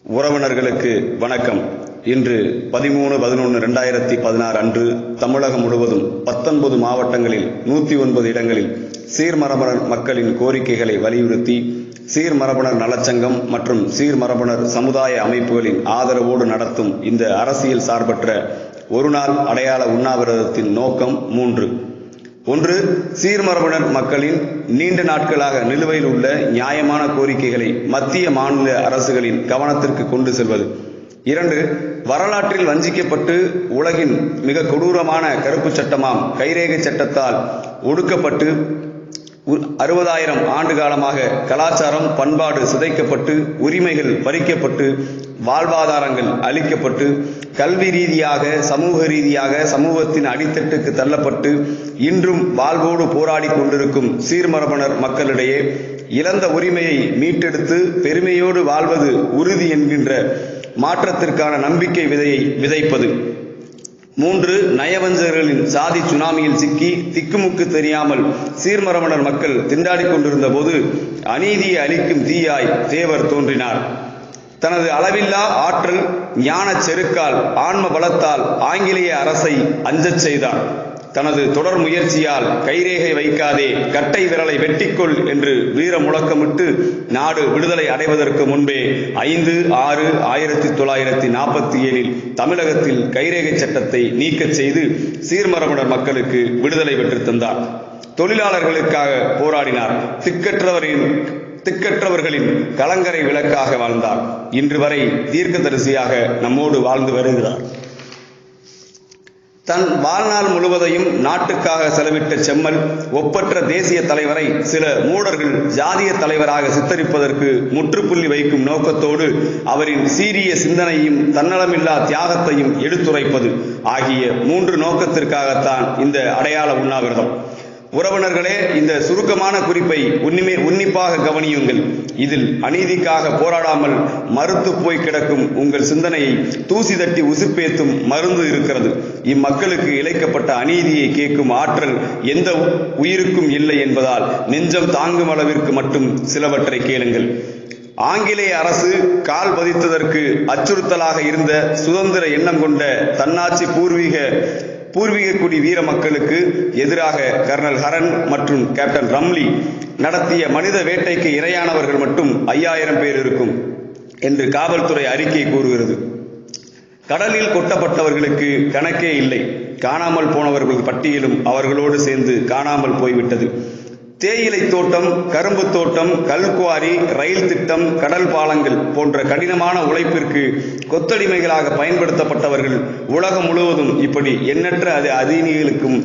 உறவினர்களுக்கு வணக்கம். இன்று 13/11/2016 அன்று தமிழகம் முழுவதும் 19 மாவட்டங்களில் 109 இடங்களில் சீர்மரபனர் மக்களின் கோரிக்கைகளை வலியுறுத்தி சீர்மரபனர் நலச்சங்கம் மற்றும் சீர்மரபனர் சமுதாய அமைப்புகளின் ஆதரவோடு நடத்தும் இந்த அரசியல் சார்பற்ற ஒருநாள் அடையாள உண்ணாவிரதத்தின் நோக்கம் 3. 1. சீர்மரபனர் மக்களின் நீண்ட நாட்களாக நிலுவையில் உள்ள நியாயமான கோரிக்கைகளை மத்திய மாநில அரசுகளின் கவனத்திற்கு கொண்டு செல்வது. 2. வரலாற்றில் வஞ்சிக்கப்பட்டு உலகின் மிக கொடூரமான கருப்பு சட்டமாம் கைரேகை சட்டத்தால் ஒடுக்கப்பட்டு 60,000 ஆண்டு காலமாக கலாச்சாரம் பண்பாடு சிதைக்கப்பட்டு உரிமைகள் பறிக்கப்பட்டு வாழ்வாதாரங்கள் அளிக்கப்பட்டு கல்வி ரீதியாக சமூக ரீதியாக சமூகத்தின் அடித்தட்டுக்கு தள்ளப்பட்டு இன்றும் வாழ்வோடு போராடி கொண்டிருக்கும் சீர்மரபனர் மக்களிடையே இழந்த உரிமையை மீட்டெடுத்து பெருமையோடு வாழ்வது உறுதி என்கின்ற மாற்றத்திற்கான நம்பிக்கை விதையை விதைப்பது. 3. நயவஞ்சகர்களின் சாதி சுனாமியில் சிக்கி திக்குமுக்கு தெரியாமல் சீர்மரபனர் மக்கள் திண்டாடிக் கொண்டிருந்த போது அநீதியை அளிக்கும் தீயாய் தேவர் தோன்றினார். தனது அளவில்லா ஆற்றல் ஞான செருக்கால் ஆன்ம பலத்தால் ஆங்கிலேய அரசை அஞ்சச் செய்தார். தனது தொடர் முயற்சியால் கைரேகை வைக்காதே கட்டை விரலை வெட்டிக்கொள் என்று வீர முழக்கமிட்டு நாடு விடுதலை அடைவதற்கு முன்பே 5/6/1947 தமிழகத்தில் கைரேகை சட்டத்தை நீக்கச் செய்து சீர்மரபனர் மக்களுக்கு விடுதலை பெற்றுத் தந்தார். தொழிலாளர்களுக்காக போராடினார். திக்கற்றவர்களின் கலங்கரை விளக்காக வாழ்ந்தார். இன்று வரை தீர்க்கதரிசியாக நம்மோடு வாழ்ந்து வருகிறார். தன் வாழ்நாள் முழுவதையும் நாட்டுக்காக செலவிட்ட செம்மல் ஒப்பற்ற தேசிய தலைவரை சில மூடர்கள் ஜாதிய தலைவராக சித்தரிப்பதற்கு முற்றுப்புள்ளி வைக்கும் நோக்கத்தோடு அவரின் சீரிய சிந்தனையும் தன்னலமில்லா தியாகத்தையும் எடுத்துரைப்பது ஆகிய 3 நோக்கத்திற்காகத்தான் இந்த அடையாள உண்ணாவிரதம். உறவினர்களே, இந்த சுருக்கமான குறிப்பை உன்னிப்பாக கவனியுங்கள். இதில் அநீதிக்காக போராடாமல் மறுத்து போய் கிடக்கும் உங்கள் சிந்தனையை தூசி தட்டி உசுப்பேத்தும் மருந்து இருக்கிறது. இம்மக்களுக்கு இழைக்கப்பட்ட அநீதியை கேட்கும் ஆற்றல் எந்த உயிருக்கும் இல்லை என்பதால் நெஞ்சம் தாங்கும் அளவிற்கு மட்டும் சிலவற்றை கேளுங்கள். ஆங்கிலேய அரசு கால் பதித்ததற்கு அச்சுறுத்தலாக இருந்த சுதந்திர எண்ணம் கொண்ட தன்னாட்சி பூர்வீக குடி வீர மக்களுக்கு எதிராக கர்னல் ஹரன் மற்றும் கேப்டன் ரம்லி நடத்திய மனித வேட்டைக்கு இரையானவர்கள் மட்டும் 5000 பேர் இருக்கும் என்று காவல்துறை அறிக்கை கூறுகிறது. கடலில் கொட்டப்பட்டவர்களுக்கு கணக்கே இல்லை. காணாமல் போனவர்கள் பட்டியலும் அவர்களோடு சேர்ந்து காணாமல் போய்விட்டது. தேயிலை தோட்டம், கரும்பு தோட்டம், கல்குவாரி, ரயில் திட்டம், கடல் பாலங்கள் போன்ற கடினமான உழைப்பிற்கு கொத்தடிமைகளாக பயன்படுத்தப்பட்டவர்கள் உலகம் முழுவதும் இப்படி எண்ணற்ற அதினிகளுக்கும்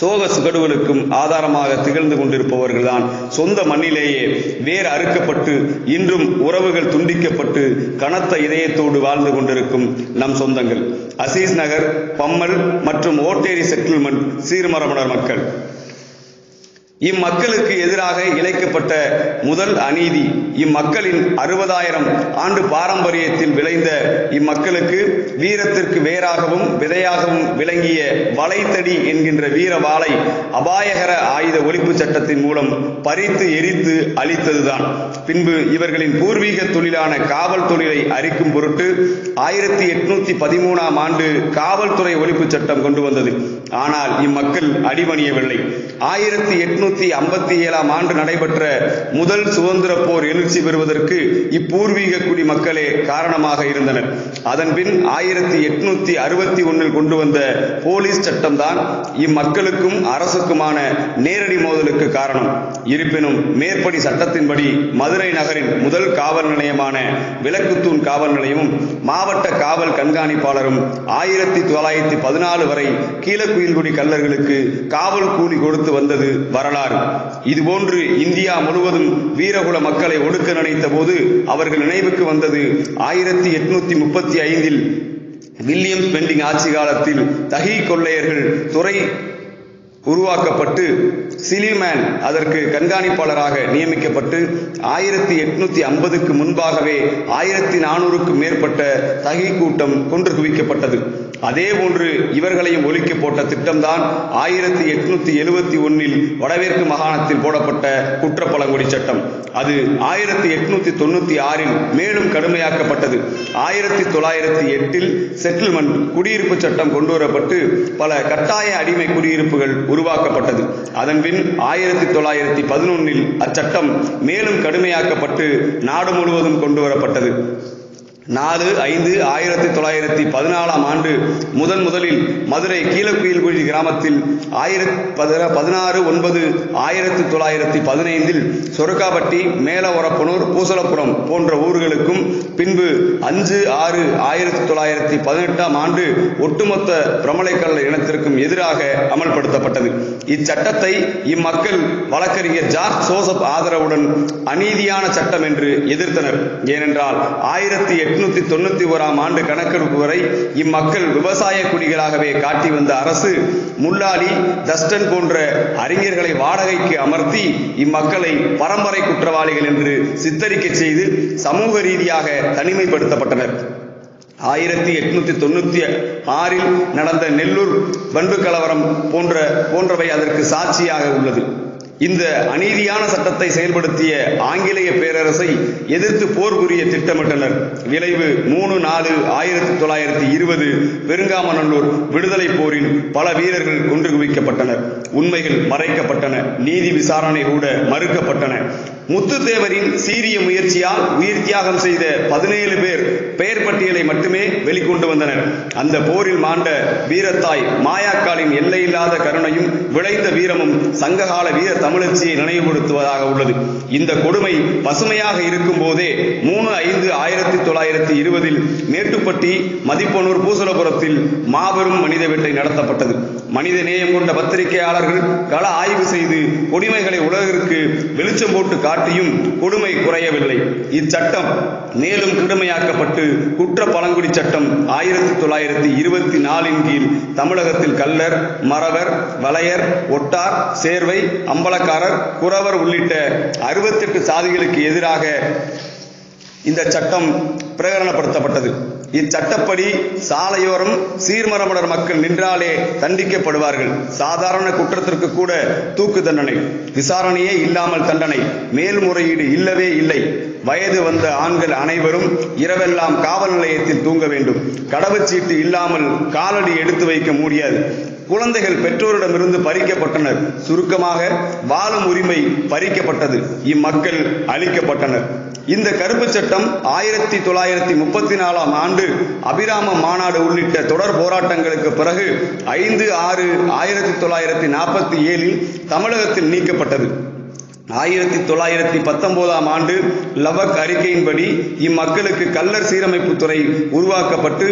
சோக சுகடுகளுக்கும் ஆதாரமாக திகழ்ந்து கொண்டிருப்பவர்கள்தான் சொந்த மண்ணிலேயே வேறு அறுக்கப்பட்டு இன்றும் உறவுகள் துண்டிக்கப்பட்டு கனத்த இதயத்தோடு வாழ்ந்து கொண்டிருக்கும் நம் சொந்தங்கள். அசீஸ் நகர், பம்மல் மற்றும் ஓட்டேரி செட்டில்மெண்ட் சீர்மரபனர் மக்கள். இம்மக்களுக்கு எதிராக இழைக்கப்பட்ட முதல் அநீதி இம்மக்களின் 60,000 ஆண்டு பாரம்பரியத்தில் விளைந்த இம்மக்களுக்கு வீரத்திற்கு வேறாகவும் விதையாகவும் விளங்கிய வளைத்தடி என்கின்ற வீர வாளை அபாயகர ஆயுத ஒழிப்பு சட்டத்தின் மூலம் பறித்து எரித்து அளித்ததுதான். பின்பு இவர்களின் பூர்வீக தொழிலான காவல் தொழிலை அரிக்கும் பொருட்டு 1813ஆம் ஆண்டு காவல்துறை ஒழிப்பு சட்டம் கொண்டு வந்தது. ஆனால் இம்மக்கள் அடிபணியவில்லை. 1857ஆம் ஆண்டு நடைபெற்ற முதல் சுதந்திர போர் எழுச்சி பெறுவதற்கு இப்பூர்வீக குடி மக்களே காரணமாக இருந்தனர். அதன்பின் 1861 கொண்டு வந்த போலீஸ் சட்டம் தான் இம்மக்களுக்கும் அரசுக்குமான நேரடி மோதலுக்கு காரணம். இருப்பினும் மேற்படி சட்டத்தின்படி மதுரை நகரின் முதல் காவல் நிலையமான விளக்குத்தூண் காவல் நிலையமும் மாவட்ட காவல் கண்காணிப்பாளரும் 1914 வரை கீழக்குயில்குடி கள்ளர்களுக்கு காவல் கூலி கொடுத்து வந்தது வரலாறு. இதுபோன்று இந்தியா முழுவதும் வீரகுல மக்களை ஒடுக்க நினைத்த போது அவர்கள் நினைவுக்கு வந்தது 1835 வில்லியம் பெண்டிங் ஆட்சி காலத்தில் தகி கொள்ளையர்கள் உருவாக்கப்பட்டு சிலிமேன் அதற்கு கண்காணிப்பாளராக நியமிக்கப்பட்டு 1850க்கு முன்பாகவே 1400க்கும் மேற்பட்ட தகி கூட்டம் கொன்று குவிக்கப்பட்டது. அதேபோன்று இவர்களையும் ஒழிக்க போட்ட திட்டம்தான் 1871 வடமேற்கு மாகாணத்தில் போடப்பட்ட குற்றப்பழங்குடி சட்டம். அது 1896 மேலும் கடுமையாக்கப்பட்டது. 1908 செட்டில்மெண்ட் குடியிருப்பு சட்டம் கொண்டுவரப்பட்டு பல கட்டாய அடிமை குடியிருப்புகள் உருவாக்கப்பட்டது. அதன்பின் 1911 அச்சட்டம் மேலும் கடுமையாக்கப்பட்டு நாடு முழுவதும் கொண்டுவரப்பட்டது. 4/5/1914 முதலில் மதுரை கீழக்குயில்குழி கிராமத்தில் 16/9/1915 சொருக்காப்பட்டி, மேலவரப்பனூர், பூசலப்புரம் போன்ற ஊர்களுக்கும், பின்பு 5/6/1918 ஒட்டுமொத்த பிரமலைக்கல்ல இனத்திற்கும் எதிராக அமல்படுத்தப்பட்டது. இச்சட்டத்தை இம்மக்கள் வழக்கறிஞர் ஜார்ஜ் ஜோசப் ஆதரவுடன் அநீதியான சட்டம் என்று எதிர்த்தனர். ஏனென்றால் 1891 கணக்கெடுப்பு வரை இம்மக்கள் விவசாய குடிகளாகவே காட்டி வந்த அரசு முல்லாலி, தஸ்டன் போன்ற அறிஞர்களை வாடகைக்கு அமர்த்தி இம்மக்களை பரம்பரை குற்றவாளிகள் என்று சித்தரிக்க செய்து சமூக ரீதியாக தனிமைப்படுத்தப்பட்டனர். 1896 நடந்த நெல்லூர் வன்பு கலவரம் போன்றவை அதற்கு சாட்சியாக உள்ளது. இந்த அநீதியான சட்டத்தை செயல்படுத்திய ஆங்கிலேய பேரரசை எதிர்த்து போர் புரிய திட்டமிட்டனர். விளைவு 3/4/1920 பெருங்காமநல்லூர் விடுதலை போரில் பல வீரர்கள் கொன்று குவிக்கப்பட்டனர். உண்மைகள் மறைக்கப்பட்டன. நீதி விசாரணை கூட மறுக்கப்பட்டன. முத்துத்தேவரின் சீரிய முயற்சியால் உயிர் தியாகம் செய்த 17 பேர் பெயர் பட்டியலை மட்டுமே வெளிக்கொண்டு வந்தனர். அந்த போரில் மாண்ட வீரத்தாய் மாயாக்காலின் எல்லையில்லாத கருணையும் விளைந்த வீரமும் சங்ககால வீர தமிழச்சியை நினைவுபடுத்துவதாக உள்ளது. இந்த கொடுமை பசுமையாக இருக்கும் போதே 3/5/1920 மேட்டுப்பட்டி, மதிப்பனூர், பூசலபுரத்தில் மாபெரும் மனித வேட்டை நடத்தப்பட்டது. மனித நேயம் கொண்ட பத்திரிகையாளர்கள் கள ஆய்வு செய்து கொடுமைகளை உலகிற்கு வெளிச்சம் போட்டு காட்டியும் கொடுமை குறையவில்லை. இச்சட்டம் மேலும் கடுமையாக்கப்பட்டு குற்ற பழங்குடி சட்டம் 1924 கீழ் தமிழகத்தில் கள்ளர், மறவர், வலையர், ஒட்டார், சேர்வை, அம்பலக்காரர், குறவர் உள்ளிட்ட 68 சாதிகளுக்கு எதிராக இந்த சட்டம் பிரகடனப்படுத்தப்பட்டது. இச்சட்டப்படி சாலையோரம் சீர்மரபுடர் மக்கள் நின்றாலே தண்டிக்கப்படுவார்கள். சாதாரண குற்றத்திற்கு கூட தூக்கு தண்டனை, விசாரணையே இல்லாமல் தண்டனை, மேல்முறையீடு இல்லவே இல்லை. வயது வந்த ஆண்கள் அனைவரும் இரவெல்லாம் காவல் நிலையத்தில் தூங்க வேண்டும். கடவுச்சீட்டு இல்லாமல் காலடி எடுத்து வைக்க முடியாது. குழந்தைகள் பெற்றோரிடமிருந்து பறிக்கப்பட்டனர். சுருக்கமாக வாழும் உரிமை பறிக்கப்பட்டது. இம்மக்கள் அழிக்கப்பட்டனர். இந்த கருப்பு சட்டம் 1934 அபிராம மாநாடு உள்ளிட்ட தொடர் போராட்டங்களுக்கு பிறகு 5/6/1947 தமிழகத்தில் நீக்கப்பட்டது. 1919 லவக் அறிக்கையின்படி இம்மக்களுக்கு கள்ளர் சீரமைப்பு துறை உருவாக்கப்பட்டு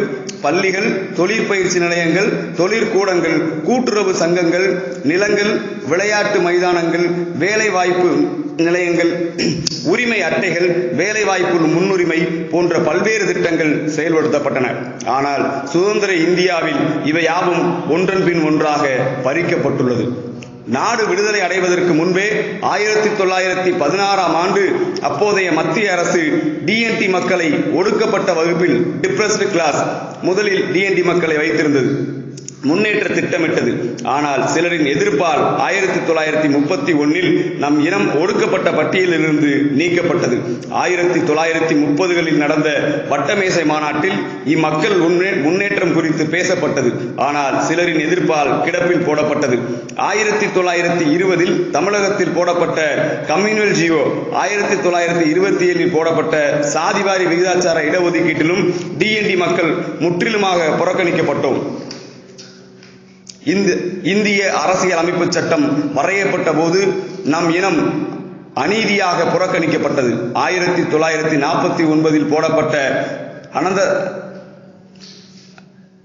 பள்ளிகள், தொழிற்பயிற்சி நிலையங்கள், தொழிற்கூடங்கள், கூட்டுறவு சங்கங்கள், நிலங்கள், விளையாட்டு மைதானங்கள், வேலைவாய்ப்பு நிலையங்கள், உரிமை அட்டைகள், வேலைவாய்ப்பு முன்னுரிமை போன்ற பல்வேறு திட்டங்கள் செயல்படுத்தப்பட்டன. ஆனால் சுதந்திர இந்தியாவில் இவை யாவும் ஒன்றன் பின் ஒன்றாக பறிக்கப்பட்டுள்ளது. நாடு விடுதலை அடைவதற்கு முன்பே 1916 அப்போதைய மத்திய அரசு டிஎன்டி மக்களை ஒடுக்கப்பட்ட வகுப்பில் டிப்ரெஸ்டு கிளாஸ் முதலில் டிஎன்டி மக்களை வைத்திருந்தது. முன்னேற்ற திட்டமிட்டது. ஆனால் சிலரின் எதிர்ப்பால் 1931 நம் இனம் ஒடுக்கப்பட்ட பட்டியலிலிருந்து நீக்கப்பட்டது. 1930களில் நடந்த வட்டமேசை மாநாட்டில் இம்மக்கள் முன்னேற்றம் குறித்து பேசப்பட்டது. ஆனால் சிலரின் எதிர்ப்பால் கிடப்பில் போடப்பட்டது. 1920 தமிழகத்தில் போடப்பட்ட கம்யூனல் ஜியோ, 1927 போடப்பட்ட சாதிவாரி விகிதாச்சார இடஒதுக்கீட்டிலும் டிஎன்டி மக்கள் முற்றிலுமாக புறக்கணிக்கப்பட்டோம். இந்திய அரசியல் அமைப்பு சட்டம் வரையப்பட்ட போது நம் இனம் அநீதியாக புறக்கணிக்கப்பட்டது. 1949 போடப்பட்ட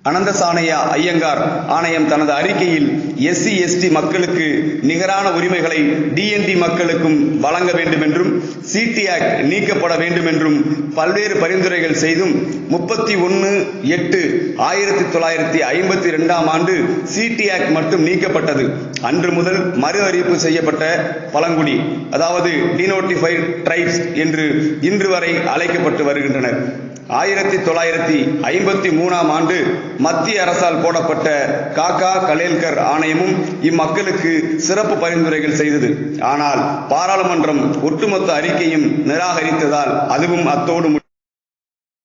அனந்தசானையா ஐயங்கார் ஆணையம் தனது அறிக்கையில் SC/ST மக்களுக்கு நிகரான உரிமைகளை DND மக்களுக்கும் வழங்க வேண்டும் என்றும் CT ஆக்ட் நீக்கப்பட வேண்டும் என்றும் பல்வேறு பரிந்துரைகள் செய்தும் 31/8/1952 ஆண்டு CT ஆக்ட் மட்டும் நீக்கப்பட்டது. அன்று முதல் மறு அறிவிப்பு செய்யப்பட்ட பழங்குடி, அதாவது டினோட்டிஃபைட் ட்ரைப்ஸ் என்று இன்று வரை அழைக்கப்பட்டு வருகின்றனர். 1953 ஆண்டு மத்திய அரசால் போடப்பட்ட காக்கா கலேல்கர் ஆணையமும் இம்மக்களுக்கு சிறப்பு பரிந்துரைகள் செய்தது. ஆனால் பாராளுமன்றம் ஒட்டுமொத்த அறிக்கையும் நிராகரித்ததால் அதுவும் அத்தோடு